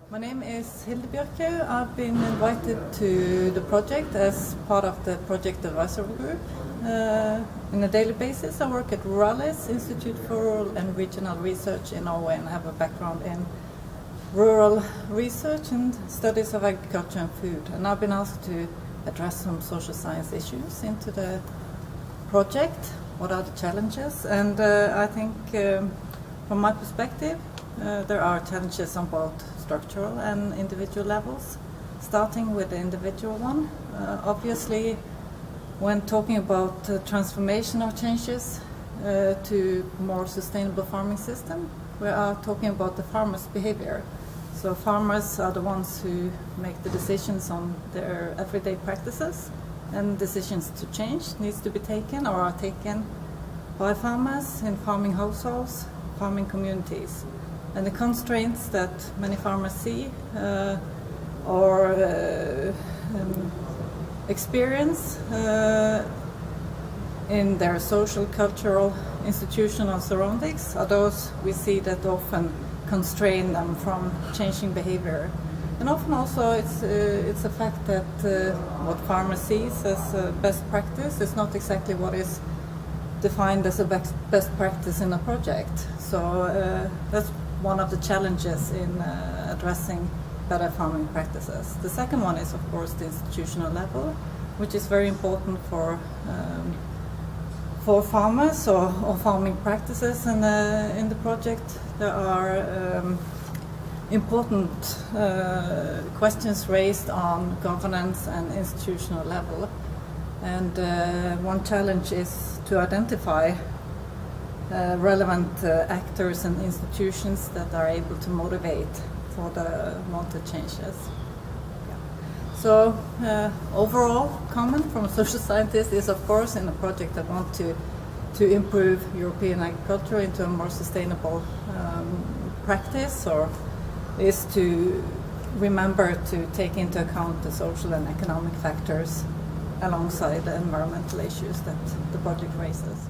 My name is Hilde Bjørkhaug. I've been invited to the project as part of the project advisory group. On a daily basis, I work at Ruralis, Institute for Rural and Regional Research in Norway, and have a background in rural research and studies of agriculture and food. And I've been asked to address some social science issues into the project. What are the challenges? And I think from my perspective, there are challenges on both structural and individual levels. Starting with the individual one, obviously when talking about transformational changes to more sustainable farming system, we are talking about the farmers' behavior. So farmers are the ones who make the decisions on their everyday practices, and decisions to change needs to be taken or are taken by farmers in farming households, farming communities. And the constraints that many farmers see or experience in their social, cultural, institutional surroundings are those we see that often constrain them from changing behavior. And often also it's a fact that what farmers see as best practice is not exactly what is defined as a best practice in a project. So that's one of the challenges in addressing better farming practices. The second one is, of course, the institutional level, which is very important for farmers or farming practices. And in the project, there are important questions raised on governance and institutional level. And one challenge is to identify relevant actors and institutions that are able to motivate for the wanted changes. So overall comment from a social scientist is, of course, in a project that want to improve European agriculture into a more sustainable practice, or is to remember to take into account the social and economic factors alongside the environmental issues that the project raises.